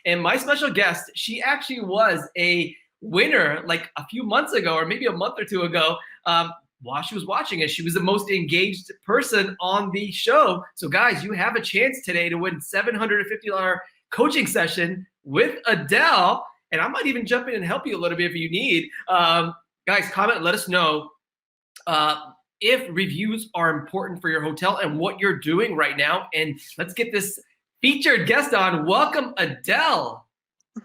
And my special guest, she actually was a winner like a few months ago, or maybe a month or two ago, while she was watching it. She was the most engaged person on the show. So guys, you have a chance today to win $750 coaching session with Adele. And I might even jump in and help you a little bit if you need. Guys, comment, let us know if reviews are important for your hotel and what you're doing right now. And let's get this featured guest on. Welcome, Adele.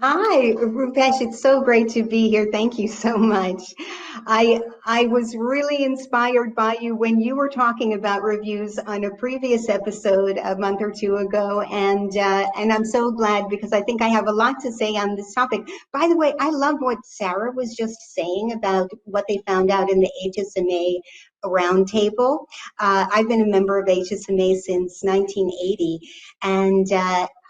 Hi, Rupesh. It's so great to be here. Thank you so much. I was really inspired by you when you were talking about reviews on a previous episode a month or two ago, and I'm so glad because I think I have a lot to say on this topic. By the way, I love what Sarah was just saying about what they found out in the HSMA roundtable. I've been a member of HSMA since 1980, and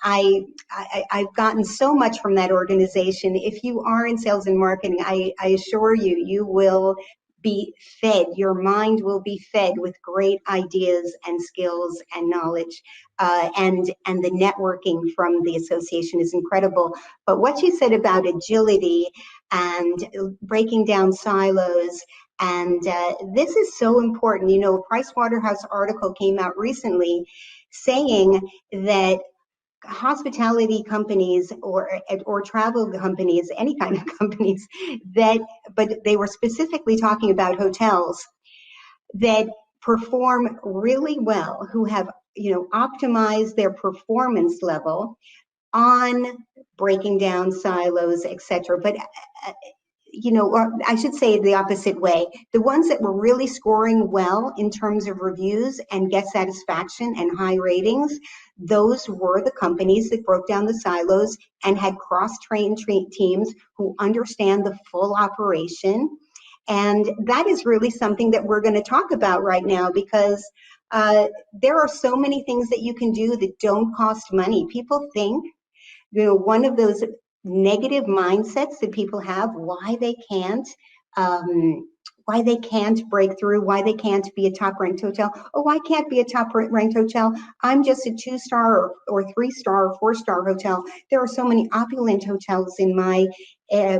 I've gotten so much from that organization. If you are in sales and marketing, I assure you, you will be fed. Your mind will be fed with great ideas and skills and knowledge. And the networking from the association is incredible. But what you said about agility and breaking down silos, and this is so important. You know, a Price Waterhouse article came out recently saying that hospitality companies or travel companies, any kind of companies but they were specifically talking about hotels that perform really well, who have, optimized their performance level on breaking down silos, etc. But or I should say the opposite way. The ones that were really scoring well in terms of reviews and guest satisfaction and high ratings, those were the companies that broke down the silos and had cross-trained teams who understand the full operation. And that is really something that we're going to talk about right now, because there are so many things that you can do that don't cost money. People think, one of those negative mindsets that people have, why they can't break through, why they can't be a top-ranked hotel. Oh, I can't be a top-ranked hotel. I'm just a 2-star or 3-star or 4-star hotel. There are so many opulent hotels in my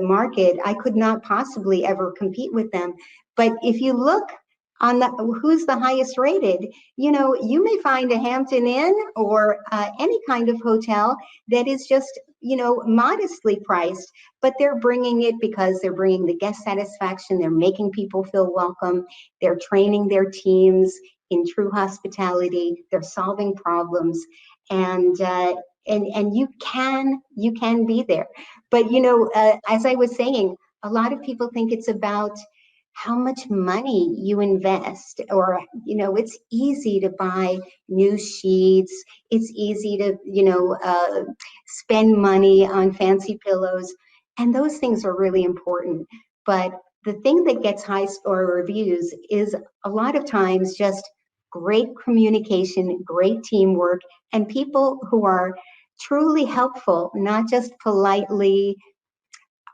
market. I could not possibly ever compete with them. But if you look on who's the highest rated, you may find a Hampton Inn or any kind of hotel that is just modestly priced, but they're bringing it because they're bringing the guest satisfaction. They're making people feel welcome. They're training their teams in true hospitality. They're solving problems, and you can be there. But as I was saying, a lot of people think it's about how much money you invest, or it's easy to buy new sheets, it's easy to spend money on fancy pillows, and those things are really important. But the thing that gets high score reviews is a lot of times just great communication, great teamwork, and people who are truly helpful, not just politely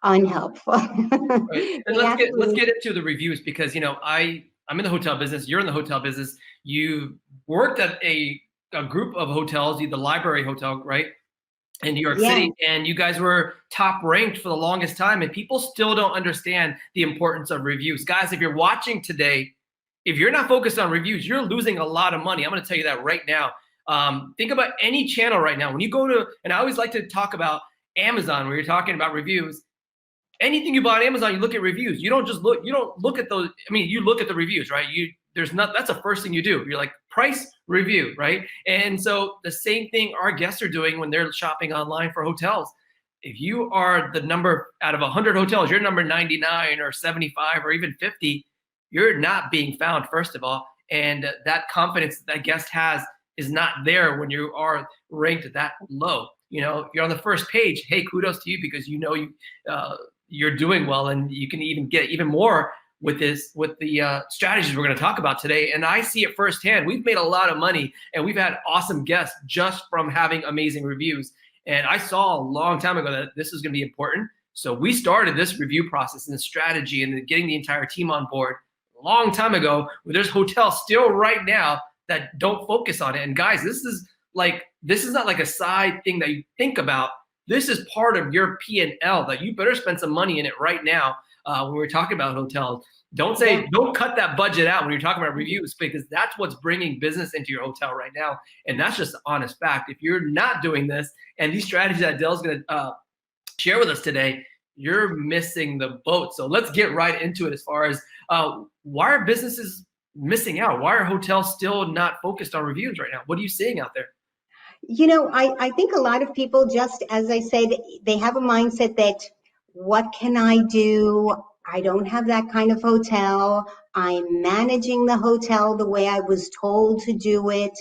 unhelpful. Right. And let's get into the reviews, because I'm in the hotel business. You're in the hotel business. You worked at a group of hotels, the Library Hotel, right, in New York City, and you guys were top ranked for the longest time. And people still don't understand the importance of reviews, guys. If you're watching today, if you're not focused on reviews, you're losing a lot of money. I'm going to tell you that right now. Think about any channel right now. When you go to, and I always like to talk about Amazon, where you're talking about reviews. Anything you buy on Amazon, you look at reviews. You don't look at those. I mean, you look at the reviews, right? That's the first thing you do. You're like, price, review, right? And so the same thing our guests are doing when they're shopping online for hotels. If you are the number out of 100 hotels, you're number 99 or 75 or even 50, you're not being found, first of all. And that confidence that guest has is not there when you are ranked that low. You're on the first page. Hey, kudos to you, because you're doing well, and you can even get even more with the strategies we're going to talk about today. And I see it firsthand. We've made a lot of money, and we've had awesome guests just from having amazing reviews. And I saw a long time ago that this was going to be important. So we started this review process and the strategy and getting the entire team on board a long time ago. There's hotels still right now that don't focus on it. And guys, this is not like a side thing that you think about. This is part of your P&L that you better spend some money in it right now. When we're talking about hotels, don't cut that budget out when you're talking about reviews, because that's what's bringing business into your hotel right now. And that's just the honest fact. If you're not doing this, and these strategies that Adele's going to share with us today, you're missing the boat. So let's get right into it as far as why are businesses missing out? Why are hotels still not focused on reviews right now? What are you seeing out there? You know, I think a lot of people, just as I said, they have a mindset that, what can I do? I don't have that kind of hotel. I'm managing the hotel the way I was told to do it.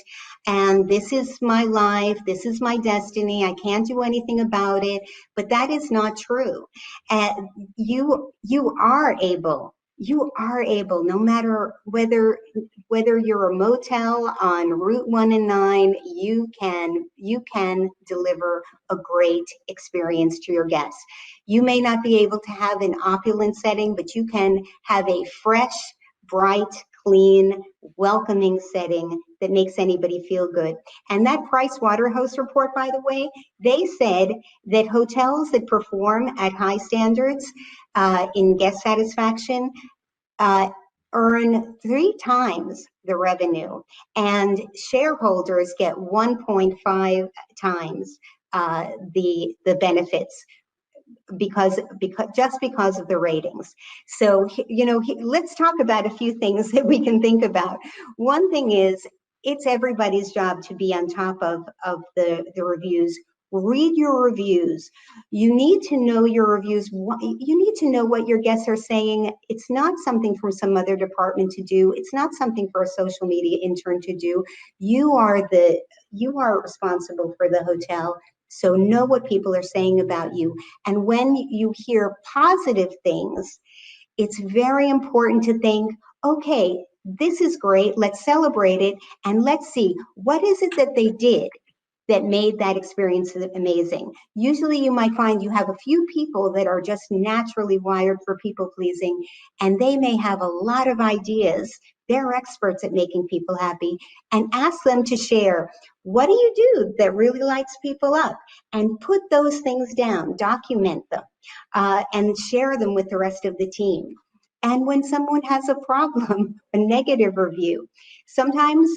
And this is my life. This is my destiny. I can't do anything about it. But that is not true. And you are able. You are able, no matter whether you're a motel on Route 1 and 9, you can deliver a great experience to your guests. You may not be able to have an opulent setting, but you can have a fresh, bright, clean, welcoming setting that makes anybody feel good. And that Price Waterhouse report, by the way, they said that hotels that perform at high standards in guest satisfaction earn 3 times the revenue, and shareholders get 1.5 times the benefits because of the ratings. So, you know, let's talk about a few things that we can think about. One thing is, it's everybody's job to be on top of the reviews. Read your reviews. You need to know your reviews. You need to know what your guests are saying. It's not something for some other department to do. It's not something for a social media intern to do. You are responsible for the hotel. So know what people are saying about you. And when you hear positive things, it's very important to think, okay, this is great. Let's celebrate it. And let's see, what is it that they did that made that experience amazing? Usually you might find you have a few people that are just naturally wired for people pleasing, and they may have a lot of ideas. They're experts at making people happy, and ask them to share, what do you do that really lights people up? And put those things down, document them, and share them with the rest of the team. And when someone has a problem, a negative review, sometimes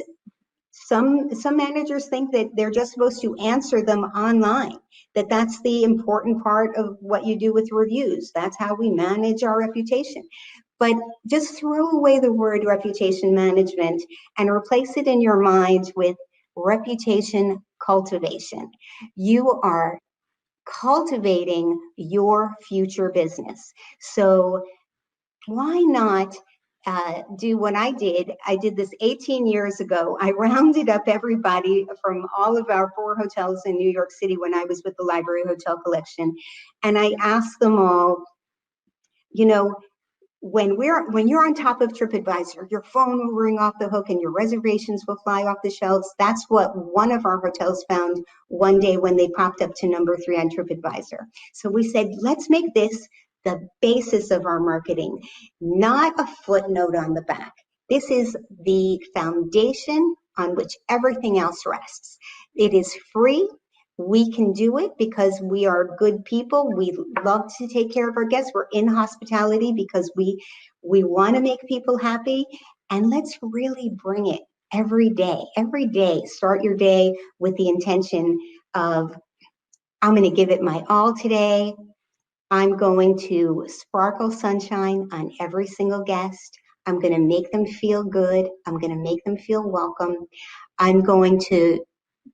some managers think that they're just supposed to answer them online, that's the important part of what you do with reviews. That's how we manage our reputation. But just throw away the word reputation management and replace it in your mind with reputation cultivation. You are cultivating your future business. So why not do what I did? I did this 18 years ago. I rounded up everybody from all of our 4 hotels in New York City when I was with the Library Hotel Collection. And I asked them all, you know, when you're on top of TripAdvisor, your phone will ring off the hook and your reservations will fly off the shelves. That's what one of our hotels found one day when they popped up to number 3 on TripAdvisor. So we said, let's make this the basis of our marketing, not a footnote on the back. This is the foundation on which everything else rests. It is free. We can do it because we are good people. We love to take care of our guests. We're in hospitality because we want to make people happy. And let's really bring it every day. Every day, start your day with the intention of, I'm going to give it my all today. I'm going to sparkle sunshine on every single guest. I'm going to make them feel good. I'm going to make them feel welcome. I'm going to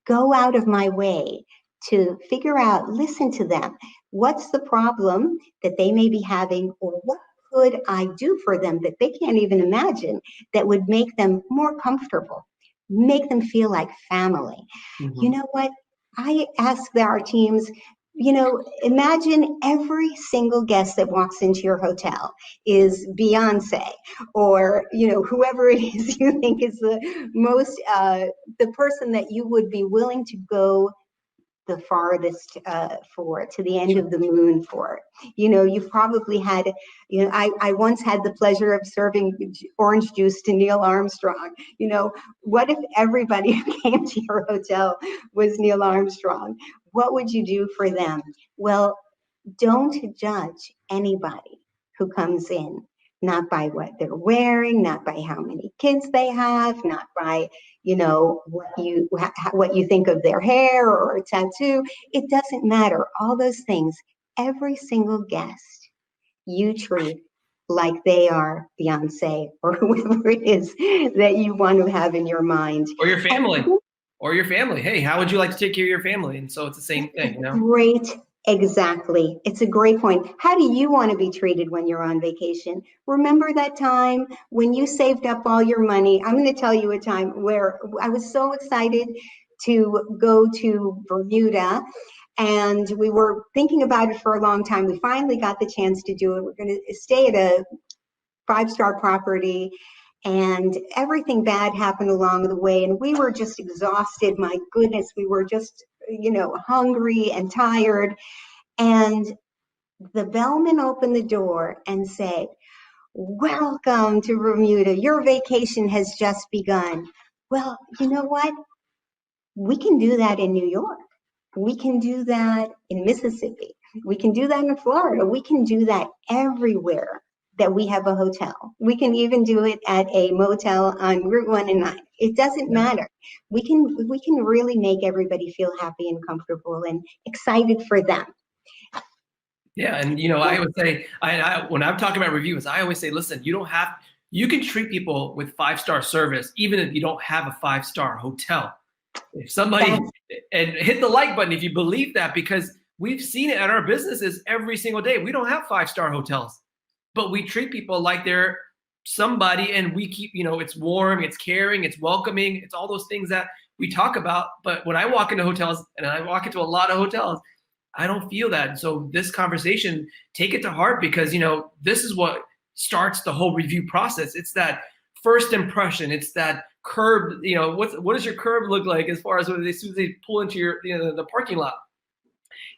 go out of my way to figure out, listen to them. What's the problem that they may be having, or what could I do for them that they can't even imagine that would make them more comfortable, make them feel like family? Mm-hmm. You know what? I ask our teams, you know, imagine every single guest that walks into your hotel is Beyonce, or, you know, whoever it is you think is the most, the person that you would be willing to go the farthest for, to the end of the moon for. You know, you've probably had, you know, I once had the pleasure of serving orange juice to Neil Armstrong. You know, what if everybody who came to your hotel was Neil Armstrong? what would you do for them? Well, don't judge anybody who comes in, not by what they're wearing, not by how many kids they have, not by, what you think of their hair or a tattoo. It doesn't matter. All those things, every single guest you treat like they are Beyonce or whoever it is that you want to have in your mind. Or your family. Or your family. Hey, how would you like to take care of your family? And so it's the same thing, Great. Exactly. It's a great point. How do you want to be treated when you're on vacation? Remember that time when you saved up all your money? I'm going to tell you a time where I was so excited to go to Bermuda, and we were thinking about it for a long time. We finally got the chance to do it. We're going to stay at a 5-star property, and everything bad happened along the way, and we were just exhausted. My goodness, we were just hungry and tired. And the bellman opened the door and said, "Welcome to Bermuda. Your vacation has just begun." Well, you know what? We can do that in New York. We can do that in Mississippi. We can do that in Florida. We can do that everywhere that we have a hotel. We can even do it at a motel on Route 1 and 9. It doesn't matter. We can really make everybody feel happy and comfortable and excited for them. Yeah, and I would say, when I'm talking about reviews, I always say, listen, you can treat people with 5-star service even if you don't have a 5-star hotel. If somebody and hit the like button if you believe that, because we've seen it at our businesses every single day. We don't have 5-star hotels, but we treat people like they're somebody, and we keep, it's warm, it's caring, it's welcoming, it's all those things that we talk about. But when I walk into hotels, and I walk into a lot of hotels, I don't feel that. And so this conversation, take it to heart, because this is what starts the whole review process. It's that first impression. It's that curb. What does your curb look like as far as as soon as they pull into your the parking lot?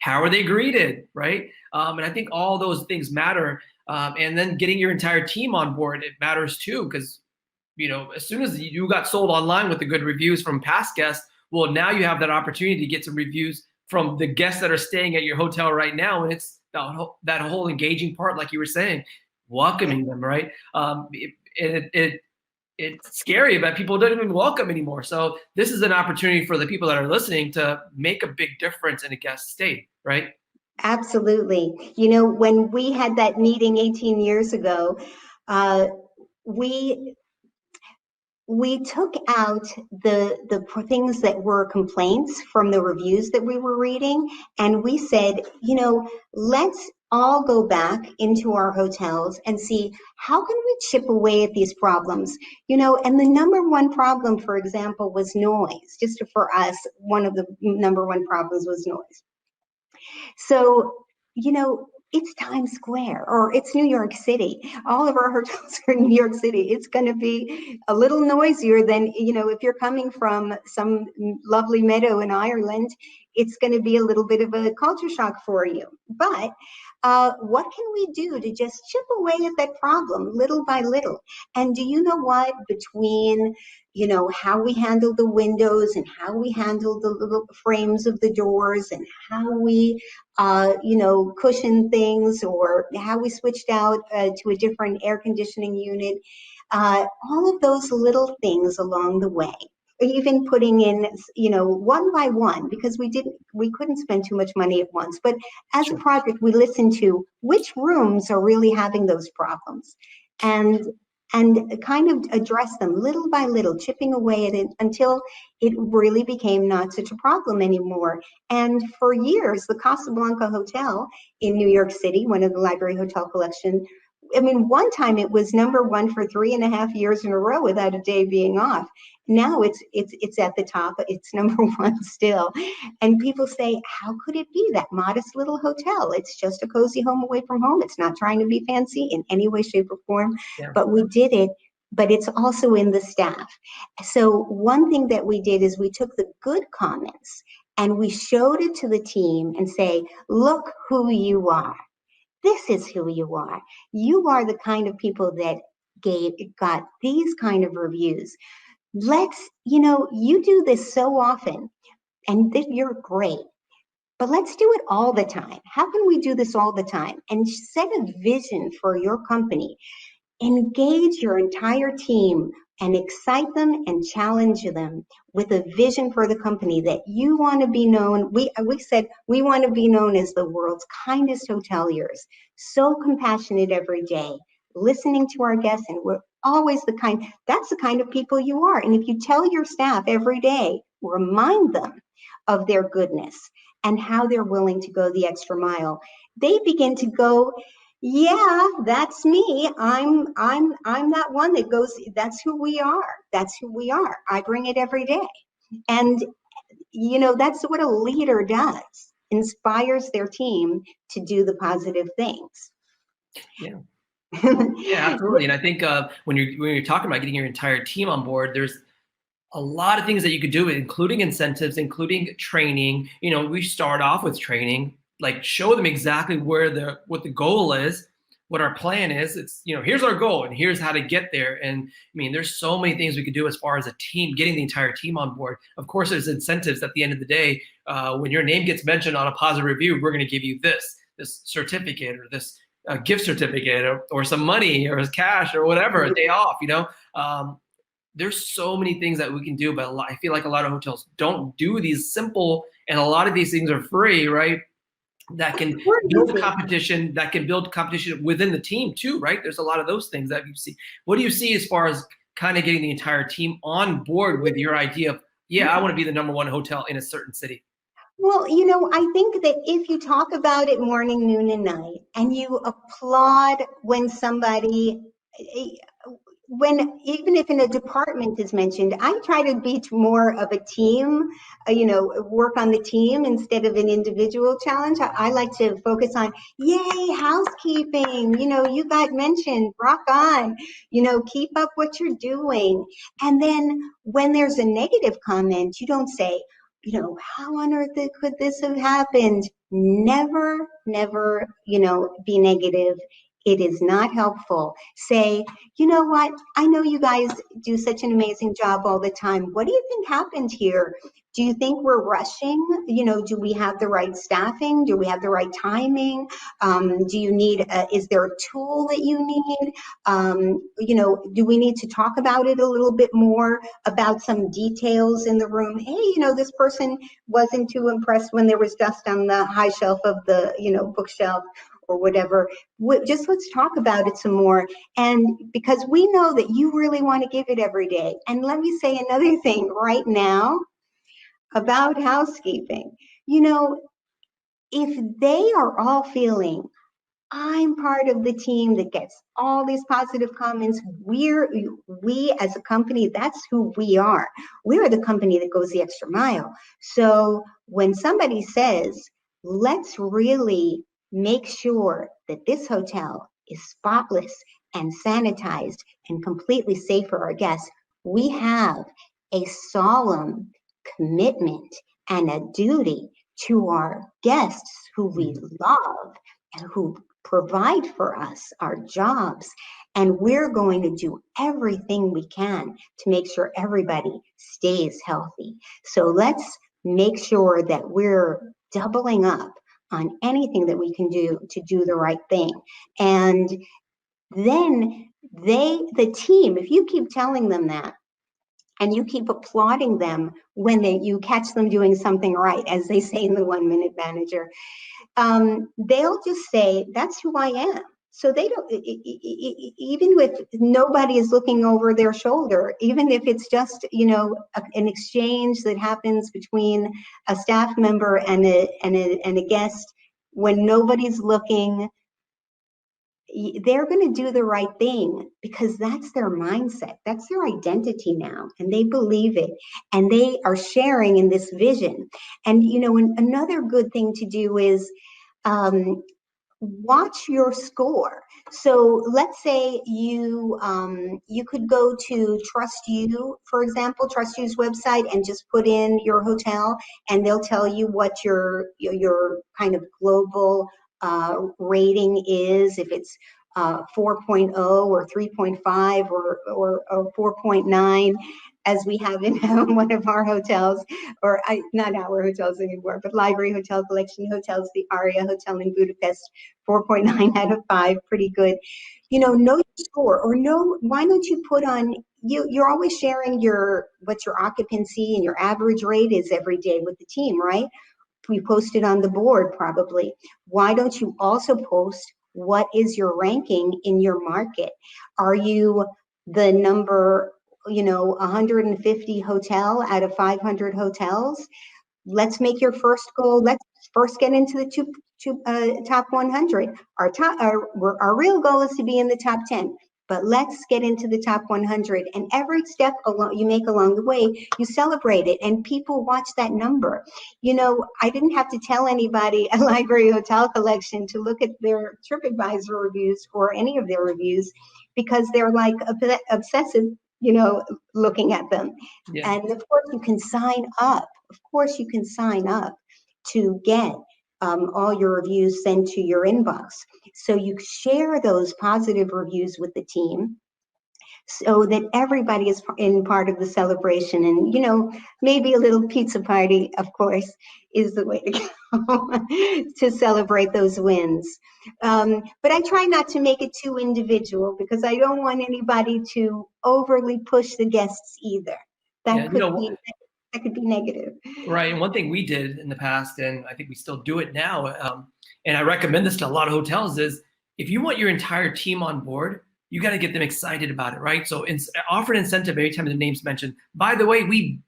How are they greeted, right? And I think all those things matter. And then getting your entire team on board, it matters too, because as soon as you got sold online with the good reviews from past guests, well, now you have that opportunity to get some reviews from the guests that are staying at your hotel right now, and it's that whole engaging part, like you were saying, welcoming them, right? It's scary, but people don't even welcome anymore. So this is an opportunity for the people that are listening to make a big difference in a guest stay, right? Absolutely. When we had that meeting 18 years ago, we took out the things that were complaints from the reviews that we were reading, and we said, let's all go back into our hotels and see how can we chip away at these problems. And the number one problem, for example, was noise. Just for us, one of the number one problems was noise. So, it's Times Square or it's New York City. All of our hotels are in New York City. It's going to be a little noisier than, if you're coming from some lovely meadow in Ireland, it's going to be a little bit of a culture shock for you. But what can we do to just chip away at that problem little by little? And do you know what? Between how we handle the windows and how we handle the little frames of the doors and how we cushion things, or how we switched out to a different air conditioning unit, all of those little things along the way, even putting in, one by one, because we couldn't spend too much money at once. But as a project, we listened to which rooms are really having those problems, and kind of address them little by little, chipping away at it until it really became not such a problem anymore. And for years, the Casablanca Hotel in New York City, one of the Library Hotel Collection, one time it was #1 for 3.5 years in a row without a day being off. Now it's at the top. It's #1 still. And people say, how could it be that modest little hotel? It's just a cozy home away from home. It's not trying to be fancy in any way, shape, or form. Yeah. But we did it. But it's also in the staff. So one thing that we did is we took the good comments and we showed it to the team and say, look who you are. This is who you are. You are the kind of people that got these kind of reviews. You do this so often, and you're great. but let's do it all the time. How can we do this all the time? And set a vision for your company. Engage your entire team and excite them and challenge them with a vision for the company that you want to be known. We said we want to be known as the world's kindest hoteliers, so compassionate every day, listening to our guests, and we're always that's the kind of people you are. And if you tell your staff every day, remind them of their goodness and how they're willing to go the extra mile, they begin to go, yeah, that's me. I'm that one that goes, that's who we are. That's who we are. I bring it every day. And that's what a leader does. Inspires their team to do the positive things. Yeah. Yeah, absolutely. And I think when you're talking about getting your entire team on board, there's a lot of things that you could do, including incentives, including training. We start off with training, like show them exactly what the goal is, what our plan is. It's, here's our goal and here's how to get there. And there's so many things we could do as far as a team, getting the entire team on board. Of course, there's incentives at the end of the day. When your name gets mentioned on a positive review, we're going to give you this certificate or this gift certificate or some money or cash or whatever, a day off, there's so many things that we can do, but I feel like a lot of hotels don't do these simple, and a lot of these things are free, right? That can build competition within the team too, right? There's a lot of those things that you see. What do you see as far as kind of getting the entire team on board with your idea of, I want to be the #1 hotel in a certain city? Well, I think that if you talk about it morning, noon, and night, and you applaud when somebody, even if in a department is mentioned, I try to be more of a team, work on the team instead of an individual challenge. I like to focus on, yay, housekeeping, you got mentioned, rock on, keep up what you're doing. And then when there's a negative comment, you don't say, how on earth could this have happened? Never, be negative. It is not helpful. Say, you know what? I know you guys do such an amazing job all the time. What do you think happened here? Do you think we're rushing? Do we have the right staffing? Do we have the right timing? Do you need, is there a tool that you need? Do we need to talk about it a little bit more, about some details in the room? Hey, this person wasn't too impressed when there was dust on the high shelf of the, bookshelf or whatever. Just let's talk about it some more. And because we know that you really want to give it every day. And let me say another thing right now about housekeeping. If they are all feeling, I'm part of the team that gets all these positive comments, we as a company, that's who we are. We are the company that goes the extra mile. So when somebody says, let's really make sure that this hotel is spotless and sanitized and completely safe for our guests, we have a solemn commitment and a duty to our guests who we love and who provide for us our jobs. And we're going to do everything we can to make sure everybody stays healthy. So let's make sure that we're doubling up on anything that we can do to do the right thing. And then the team, if you keep telling them that, and you keep applauding them when you catch them doing something right, as they say in the 1 Minute Manager, they'll just say, that's who I am. So they don't, even if nobody is looking over their shoulder, even if it's just, an exchange that happens between a staff member and a guest, when nobody's looking, they're going to do the right thing because that's their mindset. That's their identity now. And they believe it. And they are sharing in this vision. And, another good thing to do is watch your score. So let's say you could go to TrustU, for example, TrustU's website, and just put in your hotel, and they'll tell you what your kind of global rating is, if it's 4.0 or 3.5 or 4.9, as we have in one of our hotels, or not our hotels anymore, but Library Hotel Collection Hotels, the Aria Hotel in Budapest, 4.9 out of 5, pretty good. Know your score, or why don't you put on, you're always sharing what your occupancy and your average rate is every day with the team, right? We post it on the board probably. Why don't you also post what is your ranking in your market? Are you the number, 150 hotel out of 500 hotels? Let's make your first goal. Let's first get into the top 100. Our real goal is to be in the top 10. But let's get into the top 100. And every step you make along the way, you celebrate it. And people watch that number. I didn't have to tell anybody at Library Hotel Collection to look at their TripAdvisor reviews or any of their reviews, because they're like obsessive, looking at them. Yeah. And of course, you can sign up. Of course, you can sign up to get all your reviews sent to your inbox. So you share those positive reviews with the team so that everybody is in part of the celebration. And, maybe a little pizza party, of course, is the way to go to celebrate those wins. But I try not to make it too individual, because I don't want anybody to overly push the guests either. That could be negative. Right. And one thing we did in the past, and I think we still do it now, and I recommend this to a lot of hotels, is if you want your entire team on board, you got to get them excited about it, right? So offer an incentive every time the name's mentioned. By the way, we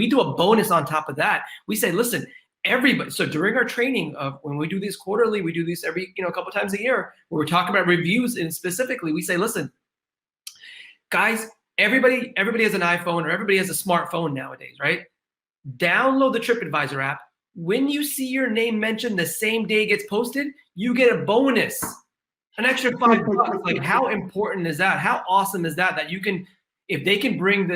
do a bonus on top of that. We say, listen, everybody. So during our training, when we do these quarterly, we do these every a couple times a year, where we're talking about reviews, and specifically we say, listen, guys, everybody has an iPhone, or everybody has a smartphone nowadays, right? Download the TripAdvisor app. When you see your name mentioned the same day it gets posted, you get a bonus, an extra $5. Like, how important is that? How awesome is that? That you can, if they can bring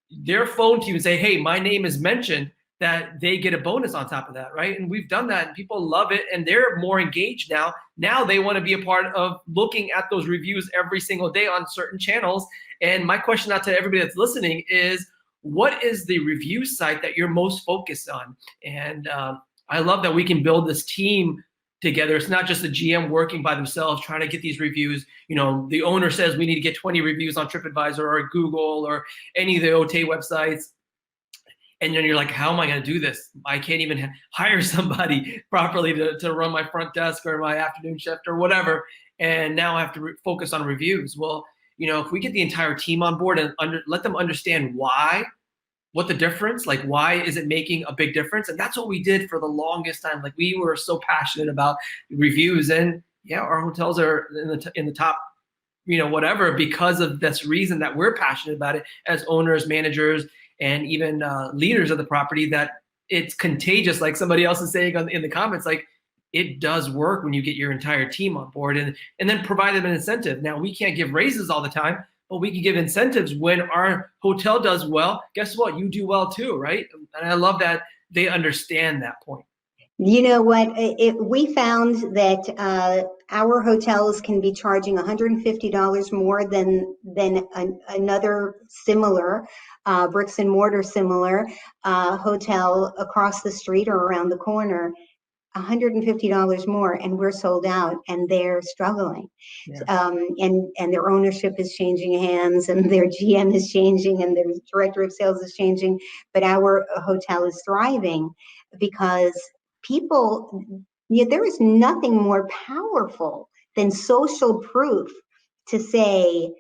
their phone to you and say, hey, my name is mentioned, that they get a bonus on top of that, right? And we've done that, and people love it, and they're more engaged now. Now they want to be a part of looking at those reviews every single day on certain channels. And my question out to everybody that's listening is, what is the review site that you're most focused on? And I love that we can build this team together. It's not just the GM working by themselves trying to get these reviews. The owner says we need to get 20 reviews on TripAdvisor or Google or any of the OTA websites. And then you're like, how am I going to do this? I can't even hire somebody properly to run my front desk or my afternoon shift or whatever. And now I have to focus on reviews. Well, if we get the entire team on board and let them understand what the difference, like why is it making a big difference? And that's what we did for the longest time. Like, we were so passionate about reviews, and yeah, our hotels are in the top, whatever, because of this reason that we're passionate about it as owners, managers, and even leaders of the property, that it's contagious. Like somebody else is saying in the comments, like, it does work when you get your entire team on board, and then provide them an incentive. Now, we can't give raises all the time, but we can give incentives when our hotel does well. Guess what? You do well too, right? And I love that they understand that point. You know what? We found that our hotels can be charging $150 more than another similar bricks and mortar similar hotel across the street or around the corner. $150 more, and we're sold out, and they're struggling. Yeah. And their ownership is changing hands, and their GM is changing, and their director of sales is changing, but our hotel is thriving because people, there is nothing more powerful than social proof to say,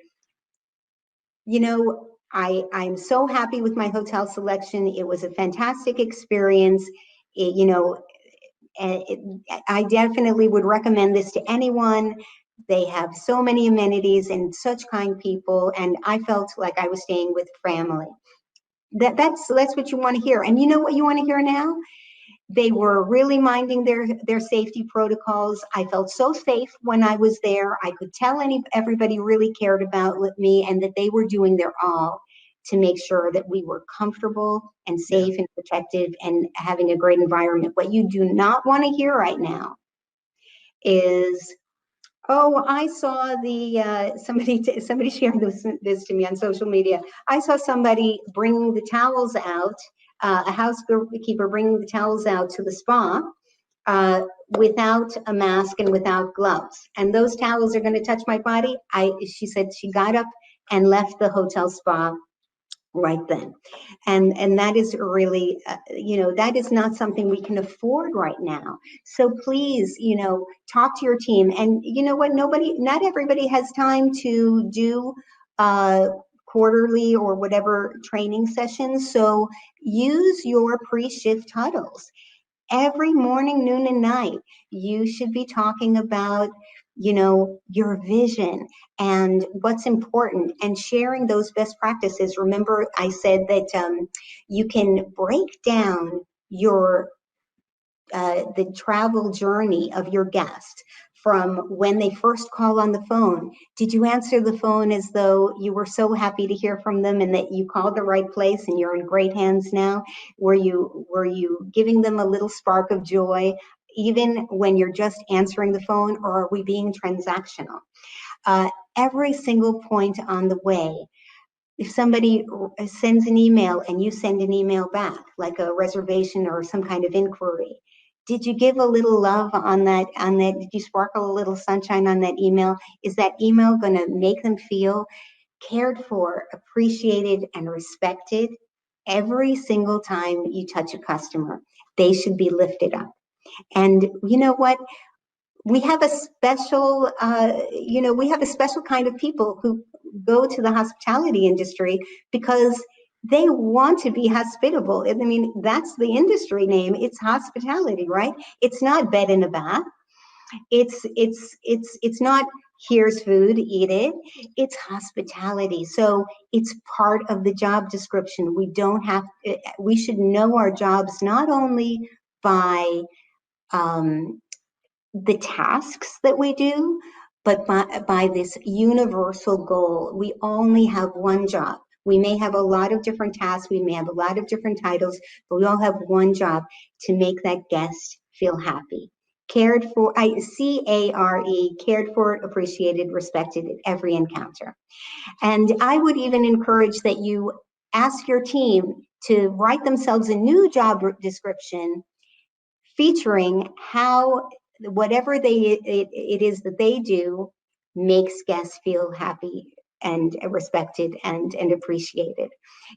I'm so happy with my hotel selection. It was a fantastic experience. I definitely would recommend this to anyone. They have so many amenities and such kind people, and I felt like I was staying with family. That's what you want to hear. And you know what you want to hear now? They were really minding their safety protocols. I felt so safe when I was there. I could tell everybody really cared about me, and that they were doing their all to make sure that we were comfortable and safe and protected and having a great environment. What you do not want to hear right now is, Oh, I saw the somebody shared this to me on social media. I saw somebody bringing the towels out, a housekeeper bringing the towels out to the spa uh, without a mask and without gloves. And those towels are going to touch my body. She said she got up and left the hotel spa right then. And that is really, that is not something we can afford right now. So please, talk to your team. And you know what, not everybody has time to do quarterly or whatever training sessions. So use your pre-shift huddles. Every morning, noon, and night, you should be talking about, your vision and what's important and sharing those best practices. Remember, I said that you can break down the travel journey of your guest from when they first call on the phone. Did you answer the phone as though you were so happy to hear from them and that you called the right place and you're in great hands now? Were you giving them a little spark of joy even when you're just answering the phone, or are we being transactional? Every single point on the way, if somebody sends an email and you send an email back, like a reservation or some kind of inquiry, did you give a little love on that? Did you sparkle a little sunshine on that email? Is that email going to make them feel cared for, appreciated, and respected? Every single time you touch a customer, they should be lifted up. And you know what? We have a special, we have a special kind of people who go to the hospitality industry because they want to be hospitable. I mean, that's the industry name. It's hospitality, right? It's not bed in a bath. It's not here's food, eat it. It's hospitality. So it's part of the job description. We should know our jobs not only by the tasks that we do, but by this universal goal. We only have one job. We may have a lot of different tasks, we may have a lot of different titles, but we all have one job: to make that guest feel happy. Cared for, CARE, cared for, appreciated, respected at every encounter. And I would even encourage that you ask your team to write themselves a new job description featuring how whatever it is that they do makes guests feel happy and respected and appreciated.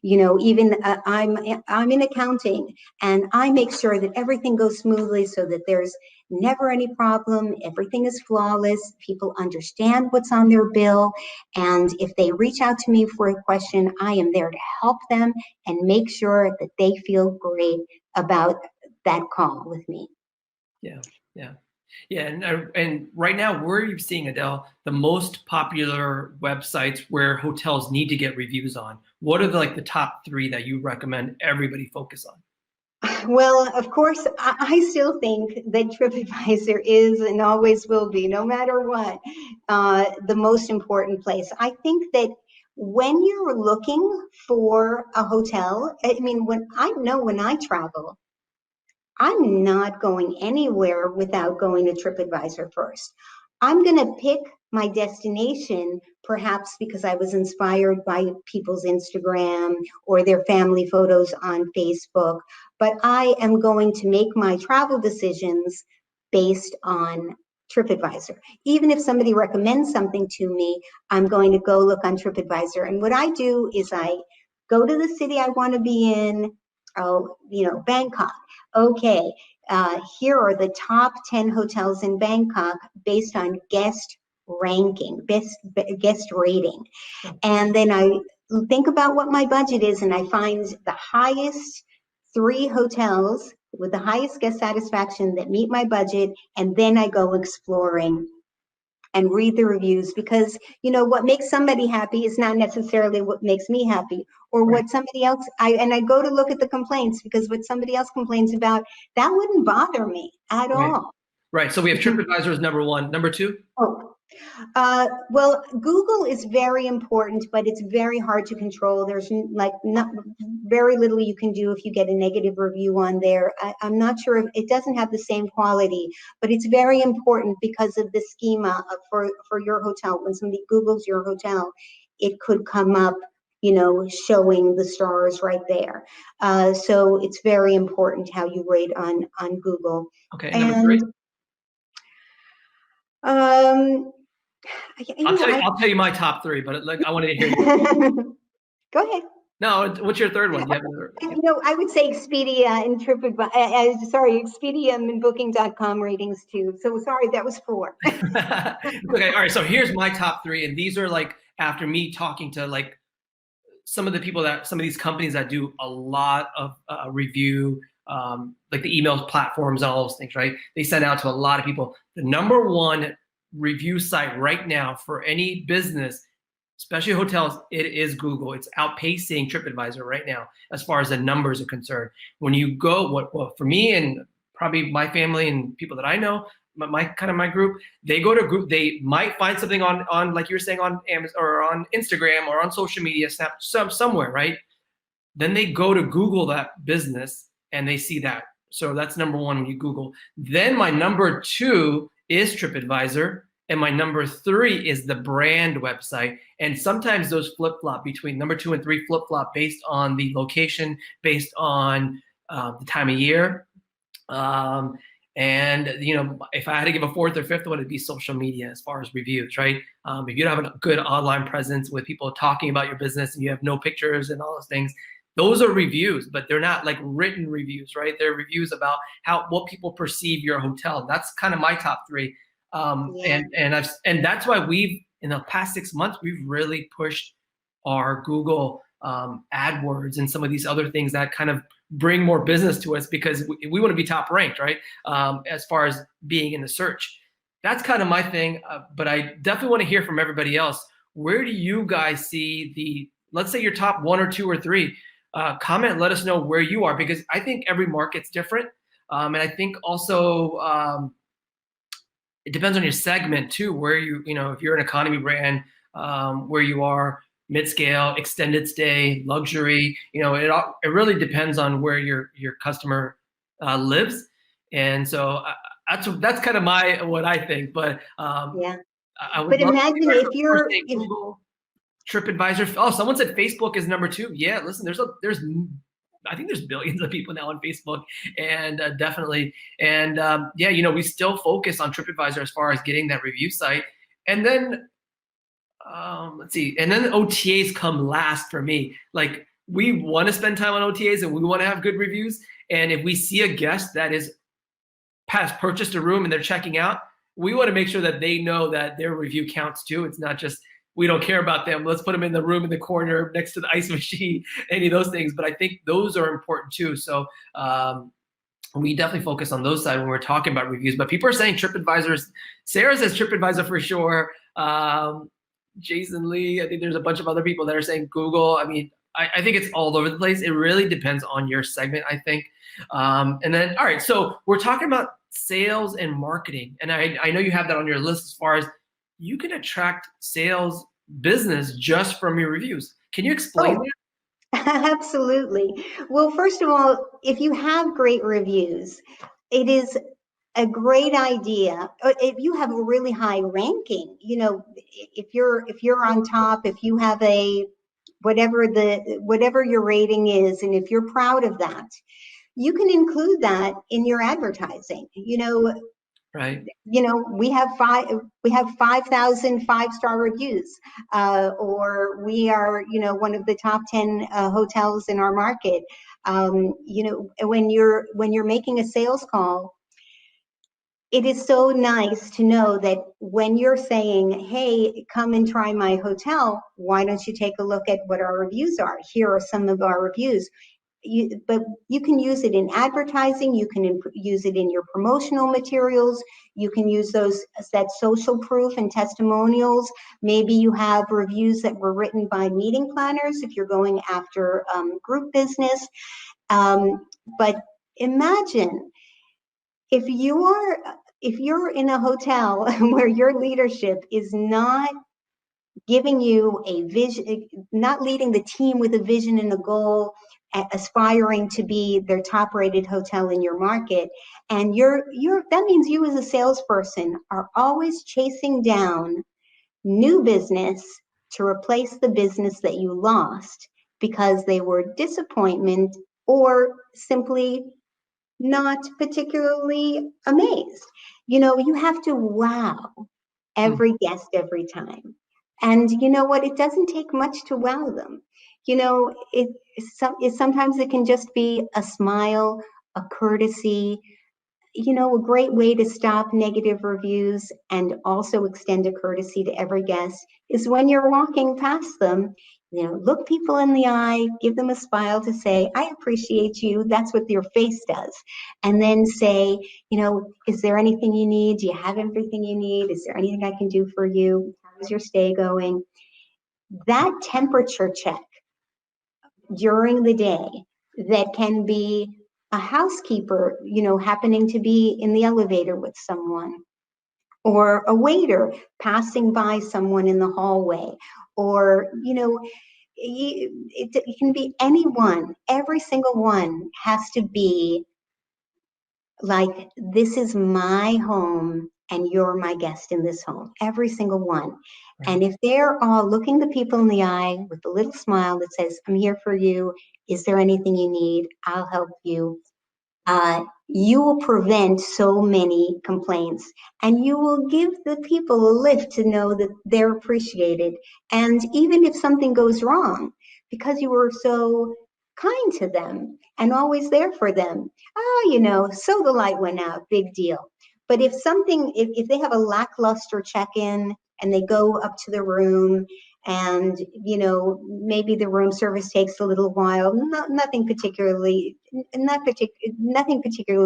Even I'm in accounting, and I make sure that everything goes smoothly so that there's never any problem. Everything is flawless. People understand what's on their bill, and if they reach out to me for a question, I am there to help them and make sure that they feel great about that call with me. Yeah. And right now, where are you seeing, Adele, the most popular websites where hotels need to get reviews on? What are the top 3 that you recommend everybody focus on? Well, of course, I still think that TripAdvisor is and always will be, no matter what, the most important place. I think that when you're looking for a hotel, I mean, when I travel, I'm not going anywhere without going to TripAdvisor first. I'm going to pick my destination, perhaps because I was inspired by people's Instagram or their family photos on Facebook, but I am going to make my travel decisions based on TripAdvisor. Even if somebody recommends something to me, I'm going to go look on TripAdvisor. And what I do is I go to the city I want to be in. Oh, Bangkok. Okay, here are the top 10 hotels in Bangkok based on guest ranking, guest rating. And then I think about what my budget is, and I find the highest 3 hotels with the highest guest satisfaction that meet my budget, and then I go exploring and read the reviews, because what makes somebody happy is not necessarily what makes me happy, or what somebody else. I go to look at the complaints, because what somebody else complains about, that wouldn't bother me at all. Right. So we have TripAdvisor as number 1. Number 2? Oh, Well, Google is very important, but it's very hard to control. There's like not very little you can do if you get a negative review on there. I'm not sure if it doesn't have the same quality, but it's very important because of the schema for your hotel. When somebody Googles your hotel, it could come up, showing the stars right there. So it's very important how you rate on Google. Okay, and number three? And um, I'll tell you my top three, but like I wanted to hear you. Go ahead. No, what's your third one? I would say Expedia and Expedia and Booking.com ratings too. So sorry, that was 4. Okay, all right. So here's my top 3, and these are like after me talking to like some of these companies that do a lot of review, like the email platforms and all those things, right? They send out to a lot of people. The number one review site right now for any business, especially hotels, it is Google. It's outpacing TripAdvisor right now as far as the numbers are concerned. When you go, for me and probably my family and people that I know, my group, they go to group. They might find something on like you were saying on Amazon or on Instagram or on social media, somewhere, right? Then they go to Google that business and they see that. So that's number one when you Google. Then my number 2 is TripAdvisor. And my number 3 is the brand website. And sometimes those flip-flop between number 2 and 3 flip-flop based on the location, based on the time of year. And if I had to give a 4th or 5th one, it'd be social media as far as reviews, right? If you don't have a good online presence with people talking about your business and you have no pictures and all those things, those are reviews, but they're not like written reviews, right? They're reviews about what people perceive your hotel. That's kind of my top 3. And that's why we've in the past 6 months we've really pushed our Google AdWords and some of these other things that kind of bring more business to us because we want to be top ranked, right? As far as being in the search, that's kind of my thing. But I definitely want to hear from everybody else. Where do you guys see let's say your top 1 or 2 or 3? Comment, let us know where you are because I think every market's different, and I think also. It depends on your segment too, where if you're an economy brand, where you are, mid-scale, extended stay, luxury, it really depends on where your customer lives. And so that's kind of what I think. But yeah. I would but imagine if you're Google, TripAdvisor. Oh, someone said Facebook is number 2. Yeah, listen, I think there's billions of people now on Facebook, and definitely. And we still focus on TripAdvisor as far as getting that review site. And then let's see. And then OTAs come last for me. Like we want to spend time on OTAs and we want to have good reviews. And if we see a guest that has purchased a room and they're checking out, we want to make sure that they know that their review counts too. It's not just we don't care about them. Let's put them in the room in the corner next to the ice machine, any of those things. But I think those are important too. So we definitely focus on those side when we're talking about reviews. But people are saying TripAdvisor. Sarah says TripAdvisor for sure. Jason Lee, I think there's a bunch of other people that are saying Google. I mean, I think it's all over the place. It really depends on your segment, I think. And then, all right, so we're talking about sales and marketing. And I know you have that on your list as far as you can attract sales business just from your reviews. Can you explain that? Absolutely. Well, first of all, if you have great reviews, it is a great idea. If you have a really high ranking, if you're on top, if you have whatever your rating is, and if you're proud of that, you can include that in your advertising. Right. We have 5,000 5-star reviews, or we are, one of the top 10 hotels in our market. When you're making a sales call, it is so nice to know that when you're saying, hey, come and try my hotel, why don't you take a look at what our reviews are? Here are some of our reviews. But you can use it in advertising, you can use it in your promotional materials, you can use that social proof and testimonials. Maybe you have reviews that were written by meeting planners if you're going after group business. But imagine if you are if you're in a hotel where your leadership is not giving you a vision, not leading the team with a vision and a goal, aspiring to be their top rated hotel in your market, and that means you as a salesperson are always chasing down new business to replace the business that you lost because they were disappointment or simply not particularly amazed. You have to wow every guest every time. And you know what? It doesn't take much to wow them. Sometimes it can just be a smile, a courtesy, a great way to stop negative reviews and also extend a courtesy to every guest is when you're walking past them, look people in the eye, give them a smile to say, I appreciate you. That's what your face does. And then say, is there anything you need? Do you have everything you need? Is there anything I can do for you? How's your stay going? That temperature check during the day that can be a housekeeper, happening to be in the elevator with someone, or a waiter passing by someone in the hallway, or, it can be anyone. Every single one has to be like, this is my home and you're my guest in this home, every single one. Right. And if they're all looking the people in the eye with a little smile that says, I'm here for you. Is there anything you need? I'll help you. You will prevent so many complaints, and you will give the people a lift to know that they're appreciated. And even if something goes wrong, because you were so kind to them and always there for them, so the light went out, big deal. But if they have a lackluster check-in and they go up to the room and, maybe the room service takes a little while, nothing particularly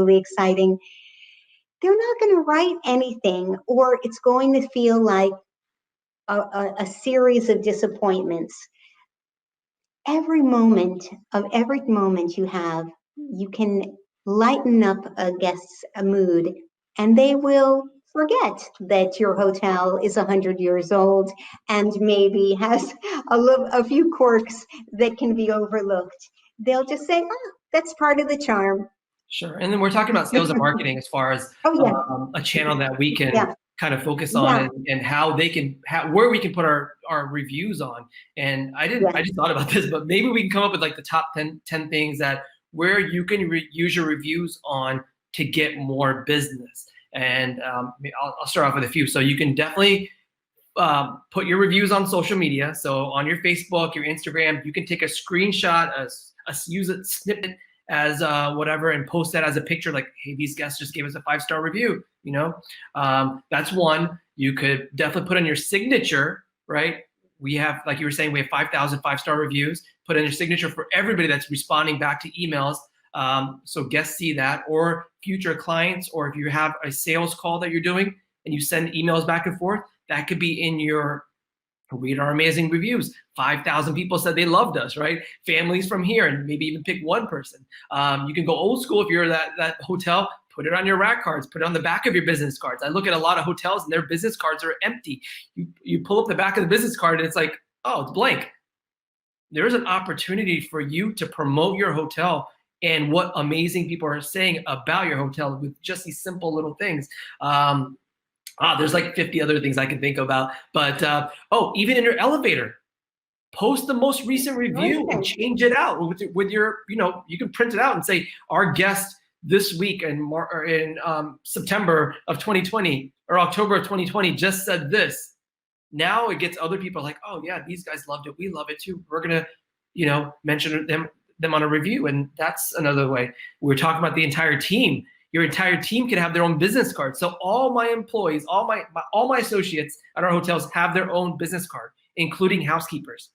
exciting, they're not going to write anything, or it's going to feel like a series of disappointments. Every moment you have, you can lighten up a guest's mood, and they will forget that your hotel is 100 years old and maybe has a few quirks that can be overlooked. They'll just say, oh, that's part of the charm. Sure. And then we're talking about sales and marketing as far as a channel that we can kind of focus on, and how they can, where we can put our reviews on. And I just thought about this, but maybe we can come up with like the top 10 things that where you can use your reviews on to get more business. And I'll start off with a few. So you can definitely put your reviews on social media. So on your Facebook, your Instagram, you can take a screenshot, use a snippet as whatever, and post that as a picture, like, hey, these guests just gave us a 5-star review. That's one. You could definitely put on your signature, right? We have, like you were saying, we have 5,000 5-star reviews. Put in your signature for everybody that's responding back to emails. So guests see that, or future clients, or if you have a sales call that you're doing and you send emails back and forth, that could be in your read our amazing reviews. 5,000 people said they loved us, right? Families from here, and maybe even pick one person. You can go old school if you're that hotel, put it on your rack cards, put it on the back of your business cards. I look at a lot of hotels and their business cards are empty. You pull up the back of the business card and it's like, oh, it's blank. There's an opportunity for you to promote your hotel and what amazing people are saying about your hotel with just these simple little things. There's like 50 other things I can think about, but even in your elevator, post the most recent review and change it out with your, you can print it out and say, our guest this week in September of 2020 or October of 2020 just said this. Now it gets other people like, oh yeah, these guys loved it. We love it too. We're gonna, mention them on a review, and that's another way. We're talking about the entire team. Your entire team can have their own business card. So all my employees, all my associates at our hotels have their own business card, including housekeepers,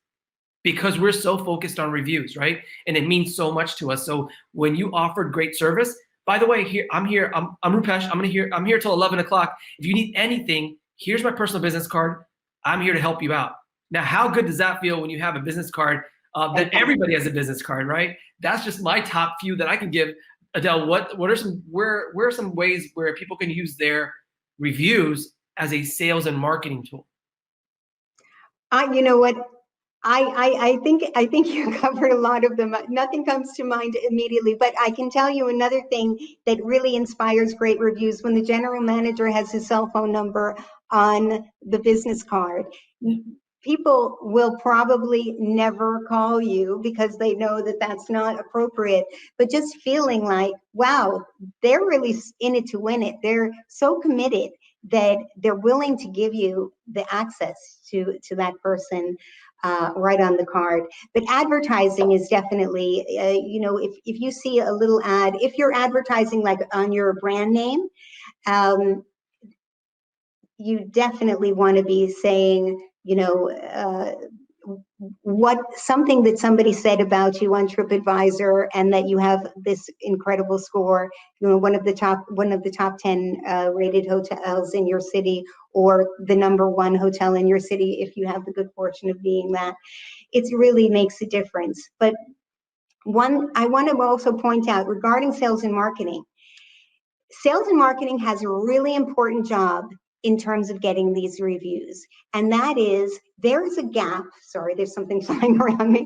because we're so focused on reviews, right? And it means so much to us. So when you offered great service, by the way, I'm Rupesh. I'm here till 11 o'clock. If you need anything, here's my personal business card. I'm here to help you out. Now, how good does that feel when you have a business card that everybody has a business card, right? That's just my top few that I can give Adele, what are some where are some ways where people can use their reviews as a sales and marketing tool? You know what? I think you covered a lot of them. Nothing comes to mind immediately, but I can tell you another thing that really inspires great reviews when the general manager has his cell phone number on the business card. People will probably never call you because they know that that's not appropriate, but just feeling like, wow, they're really in it to win it. They're so committed that they're willing to give you the access to that person right on the card. But advertising is definitely, if you see a little ad, if you're advertising like on your brand name, you definitely want to be saying, what something that somebody said about you on TripAdvisor, and that you have this incredible score, one of the top 10 rated hotels in your city, or the #1 hotel in your city, if you have the good fortune of being that. It really makes a difference. But I want to also point out regarding sales and marketing has a really important job in terms of getting these reviews. And that is, there's a gap, sorry, there's something flying around me.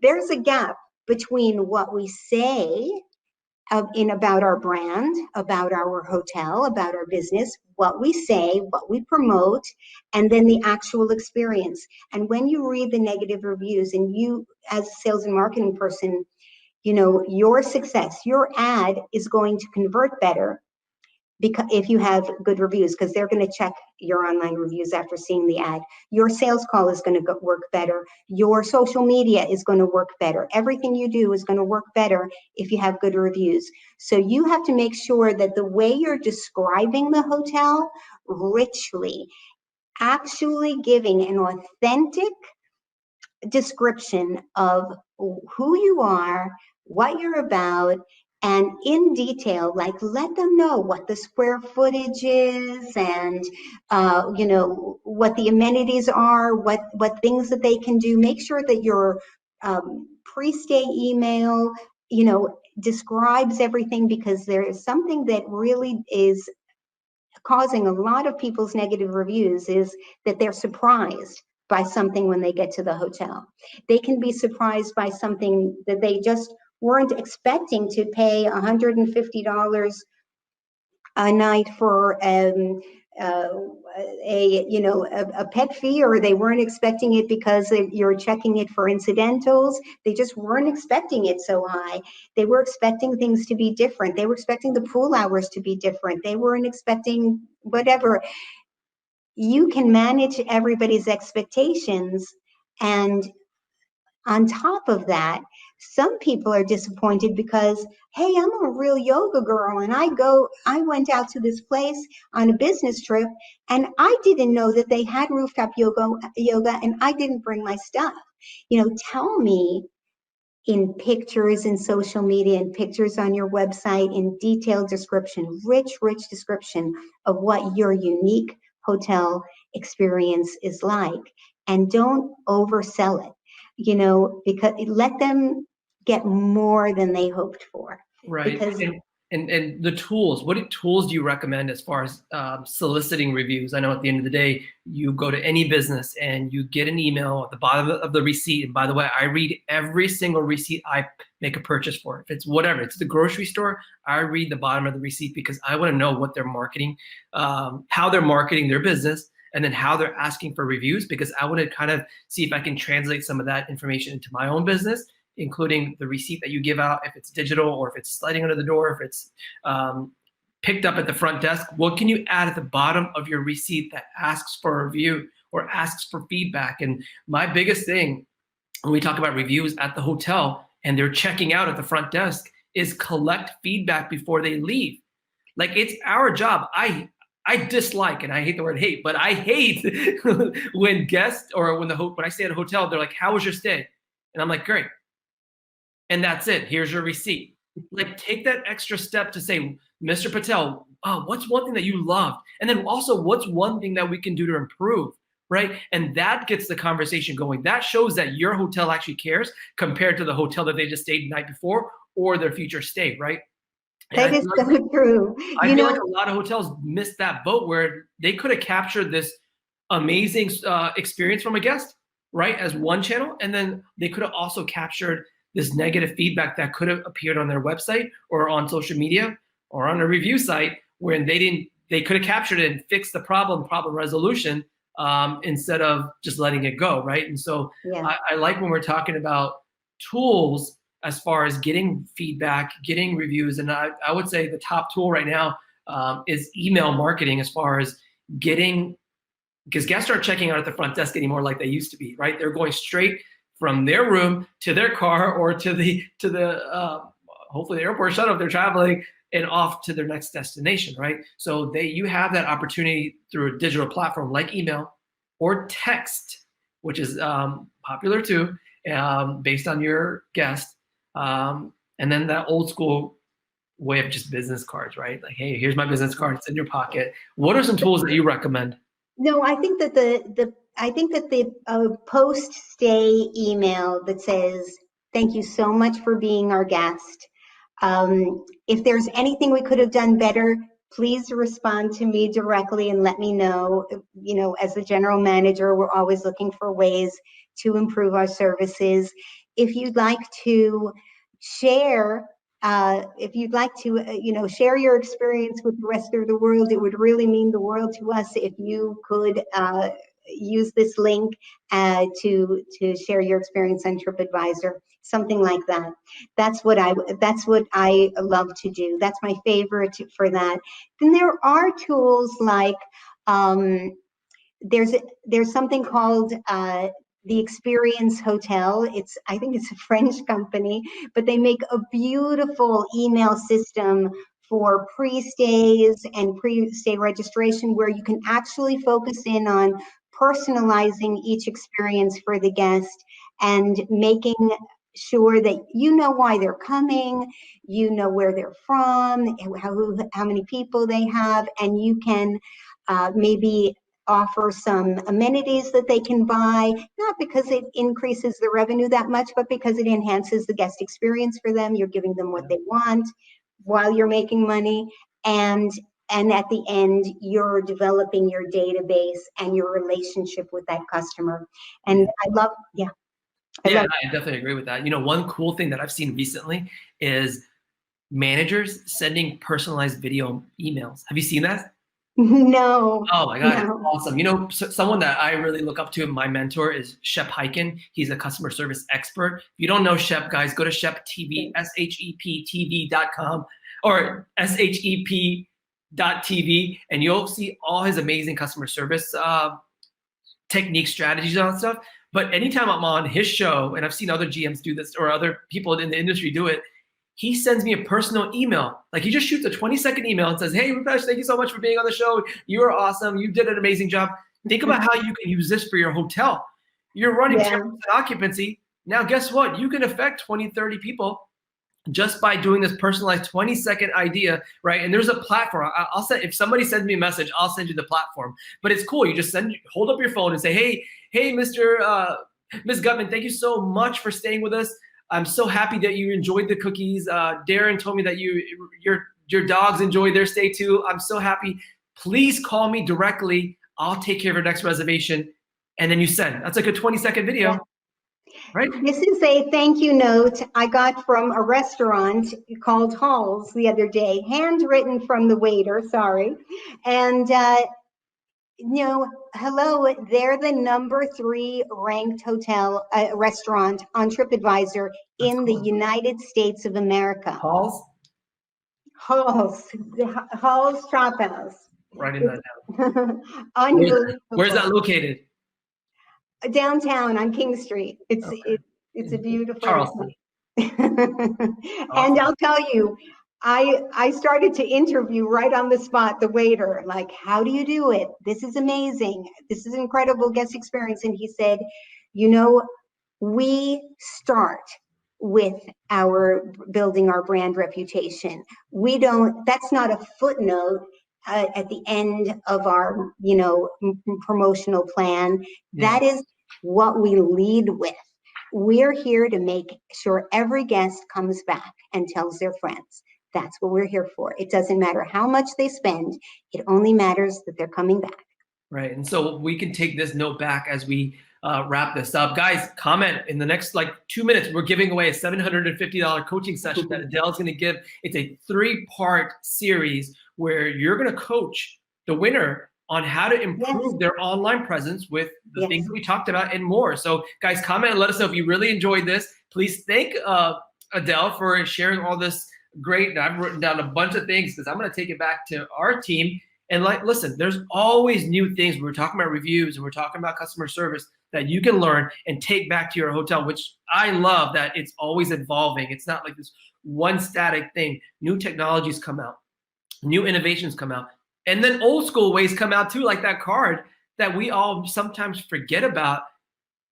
There's a gap between what we say about our brand, about our hotel, about our business, what we say, what we promote, and then the actual experience. And when you read the negative reviews, and you, as a sales and marketing person, your success, your ad is going to convert better because if you have good reviews, because they're going to check your online reviews after seeing the ad. Your sales call is going to work better. Your social media is going to work better. Everything you do is going to work better if you have good reviews. So you have to make sure that the way you're describing the hotel richly, actually giving an authentic description of who you are, what you're about, and in detail, like let them know what the square footage is, and what the amenities are, what things that they can do. Make sure that your pre-stay email describes everything, because there is something that really is causing a lot of people's negative reviews, is that they're surprised by something when they get to the hotel. They can be surprised by something that they just weren't expecting to pay $150 a night for a pet fee, or they weren't expecting it because you're checking it for incidentals. They just weren't expecting it so high. They were expecting things to be different. They were expecting the pool hours to be different. They weren't expecting whatever. You can manage everybody's expectations, and on top of that, some people are disappointed because, hey, I'm a real yoga girl, and I went out to this place on a business trip, and I didn't know that they had rooftop yoga, and I didn't bring my stuff. Tell me in pictures in social media, in pictures on your website, in detailed description, rich description of what your unique hotel experience is like, and don't oversell it. Because let them get more than they hoped for. Right. Because and the tools, what tools do you recommend as far as soliciting reviews? I know at the end of the day, you go to any business and you get an email at the bottom of the receipt. And by the way, I read every single receipt I make a purchase for. If it's whatever, it's the grocery store, I read the bottom of the receipt, because I want to know what they're marketing, how they're marketing their business, and then how they're asking for reviews, because I want to kind of see if I can translate some of that information into my own business, including the receipt that you give out, if it's digital or if it's sliding under the door, if it's picked up at the front desk. What can you add at the bottom of your receipt that asks for a review or asks for feedback? And my biggest thing when we talk about reviews at the hotel and they're checking out at the front desk is collect feedback before they leave. Like, it's our job. I dislike, and I hate the word hate, but I hate when guests, or when I stay at a hotel, they're like, how was your stay? And I'm like, great. And that's it. Here's your receipt. Like, take that extra step to say, Mr. Patel, what's one thing that you loved? And then also, what's one thing that we can do to improve, right? And that gets the conversation going. That shows that your hotel actually cares compared to the hotel that they just stayed the night before or their future stay, right? And That is so true. I feel like a lot of hotels missed that boat where they could have captured this amazing experience from a guest, right, as one channel, and then they could have also captured this negative feedback that could have appeared on their website or on social media or on a review site when they could have captured it and fixed the problem resolution instead of just letting it go, right? And so I like when we're talking about tools as far as getting feedback, getting reviews, and I would say the top tool right now is email marketing as far as getting, because guests aren't checking out at the front desk anymore like they used to be, right? They're going straight from their room to their car or to the hopefully the airport shuttle if they're traveling, and off to their next destination, right? So you have that opportunity through a digital platform like email or text, which is popular too, based on your guest. And then that old school way of just business cards, right? Like, hey, here's my business card, it's in your pocket. What are some tools that you recommend? No, I think that the post-stay email that says, thank you so much for being our guest. If there's anything we could have done better, please respond to me directly and let me know. You know, as the general manager, we're always looking for ways to improve our services. If you'd like to share, share your experience with the rest of the world, it would really mean the world to us if you could use this link to share your experience on TripAdvisor, something like that. That's what I love to do. That's my favorite for that. Then there are tools like there's something called the Experience Hotel. I think it's a French company, but they make a beautiful email system for pre-stays and pre-stay registration where you can actually focus in on personalizing each experience for the guest and making sure that you know why they're coming, you know where they're from, how many people they have, and you can maybe offer some amenities that they can buy, not because it increases the revenue that much, but because it enhances the guest experience for them. You're giving them what they want while you're making money, and at the end, you're developing your database and your relationship with that customer. And I definitely agree with that. You know, one cool thing that I've seen recently is managers sending personalized video emails. Have you seen that? No. Oh my God, no. It's awesome. You know, someone that I really look up to, my mentor, is Shep Hyken. He's a customer service expert. If you don't know Shep, guys, go to Shep TV, SHEPTV.com or SHEP.TV, and you'll see all his amazing customer service techniques, strategies, and all that stuff. But anytime I'm on his show, and I've seen other GMs do this or other people in the industry do it, he sends me a personal email. Like, he just shoots a 20-second email and says, hey, Rupesh, thank you so much for being on the show. You are awesome. You did an amazing job. Think about how you can use this for your hotel. You're running 10% occupancy. Now, guess what? You can affect 20, 30 people just by doing this personalized 20-second idea, right? And there's a platform. I'll send, if somebody sends me a message, I'll send you the platform. But it's cool. You just hold up your phone and say, hey, Ms. Gutman, thank you so much for staying with us. I'm so happy that you enjoyed the cookies. Darren told me that your dogs enjoyed their stay too. I'm so happy. Please call me directly. I'll take care of your next reservation. And then you send. That's like a 20-second video, right? This is a thank you note I got from a restaurant called Halls the other day, handwritten from the waiter, sorry. And hello, they're the #3 ranked restaurant on TripAdvisor in the United States of America. Halls Chop House. Writing that down. Unbelievable. Where's that located? Downtown on King Street. It's a beautiful Charleston. And I'll tell you, I started to interview right on the spot the waiter, like, how do you do it? This is amazing. This is incredible guest experience. And he said, we start with building our brand reputation. That's not a footnote at the end of our, promotional plan. Yeah. That is what we lead with. We're here to make sure every guest comes back and tells their friends. That's what we're here for. It doesn't matter how much they spend. It only matters that they're coming back. Right. And so we can take this note back as we wrap this up. Guys, comment in the next 2 minutes. We're giving away a $750 coaching session that Adele's going to give. It's a 3-part series where you're going to coach the winner on how to improve their online presence with the things that we talked about and more. So guys, comment and let us know if you really enjoyed this. Please thank Adele for sharing all this great. I've written down a bunch of things because I'm going to take it back to our team. And listen, there's always new things. We're talking about reviews and we're talking about customer service that you can learn and take back to your hotel, which I love that it's always evolving. It's not like this one static thing. New technologies come out, new innovations come out, and then old school ways come out too, like that card that we all sometimes forget about.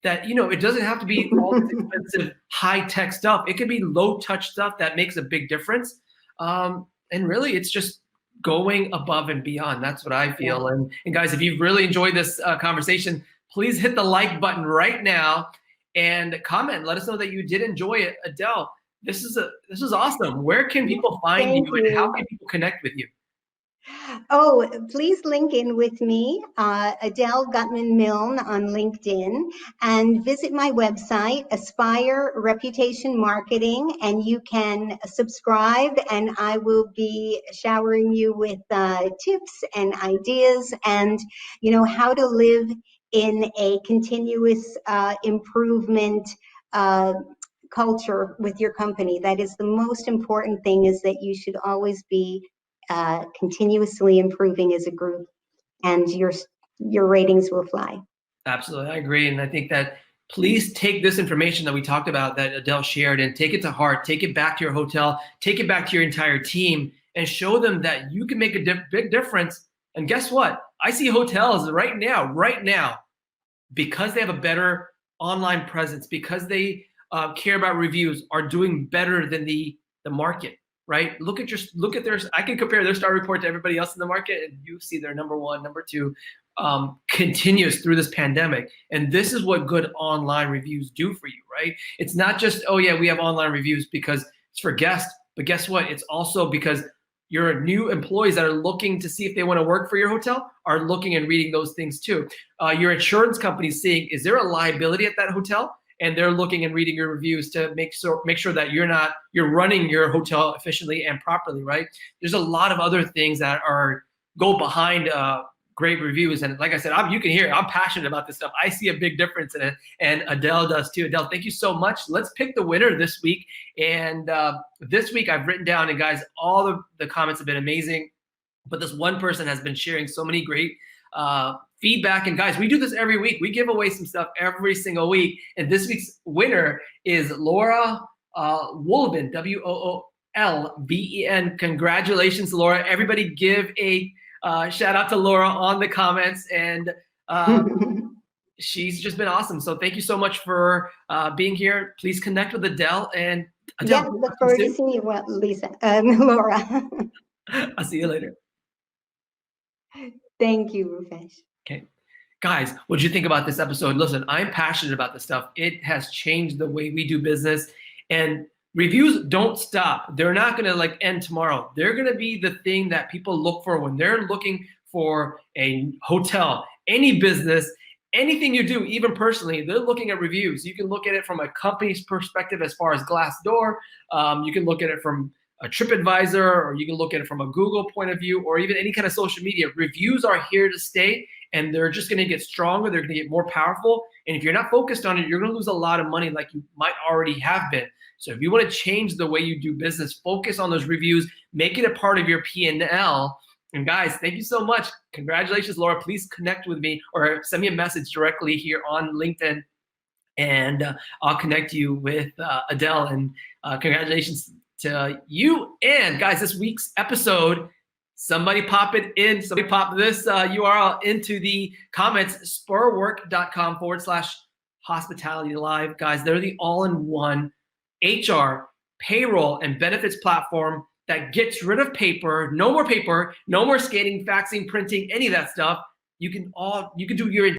That, it doesn't have to be all this expensive high-tech stuff. It could be low-touch stuff that makes a big difference. And really, it's just going above and beyond. That's what I feel. And guys, if you've really enjoyed this conversation, please hit the like button right now and comment. Let us know that you did enjoy it. Adele, this is awesome. Where can people find you and how can people connect with you? Oh, please link in with me, Adele Gutman Milne on LinkedIn, and visit my website, Aspire Reputation Marketing, and you can subscribe, and I will be showering you with tips and ideas and, how to live in a continuous improvement culture with your company. That is the most important thing, is that you should always be continuously improving as a group, and your ratings will fly. Absolutely, I agree. And I think that please take this information that we talked about that Adele shared and take it to heart, take it back to your hotel, take it back to your entire team, and show them that you can make a big difference. And guess what? I see hotels right now, because they have a better online presence, because they care about reviews, are doing better than the market. Right? Look at theirs. I can compare their star report to everybody else in the market, and you see they're number 1, number 2, continuous through this pandemic. And this is what good online reviews do for you, right? It's not just, oh yeah, we have online reviews because it's for guests, but guess what? It's also because your new employees that are looking to see if they want to work for your hotel are looking and reading those things too. Your insurance company is seeing, is there a liability at that hotel? And they're looking and reading your reviews to make sure that you're running your hotel efficiently and properly, right? There's a lot of other things that go behind great reviews. And like I said, you can hear it. I'm passionate about this stuff. I see a big difference in it, and Adele does too. Adele, thank you so much. Let's pick the winner this week. And this week I've written down, and guys, all the comments have been amazing. But this one person has been sharing so many great feedback. And guys, we do this every week. We give away some stuff every single week. And this week's winner is Laura Woolben, Woolben. Congratulations, Laura. Everybody give a shout out to Laura on the comments. And she's just been awesome. So thank you so much for being here. Please connect with Adele. And Adele, look forward to seeing you, Laura. I'll see you later. Thank you, Rupesh. Okay. Guys, what did you think about this episode? Listen, I'm passionate about this stuff. It has changed the way we do business. And reviews don't stop. They're not going to end tomorrow. They're going to be the thing that people look for when they're looking for a hotel, any business, anything you do, even personally. They're looking at reviews. You can look at it from a company's perspective as far as Glassdoor. You can look at it from a TripAdvisor, or you can look at it from a Google point of view, or even any kind of social media. Reviews are here to stay, and they're just going to get stronger. They're going to get more powerful. And if you're not focused on it, you're going to lose a lot of money like you might already have been. So if you want to change the way you do business, focus on those reviews, make it a part of your P&L. And guys, thank you so much. Congratulations, Laura. Please connect with me or send me a message directly here on LinkedIn, and I'll connect you with Adele. And congratulations to you. And guys, this week's episode, somebody pop this URL into the comments, spurwork.com/hospitality live. Guys, they're the all-in-one HR, payroll, and benefits platform that gets rid of paper, no more scanning, faxing, printing, any of that stuff. You can do your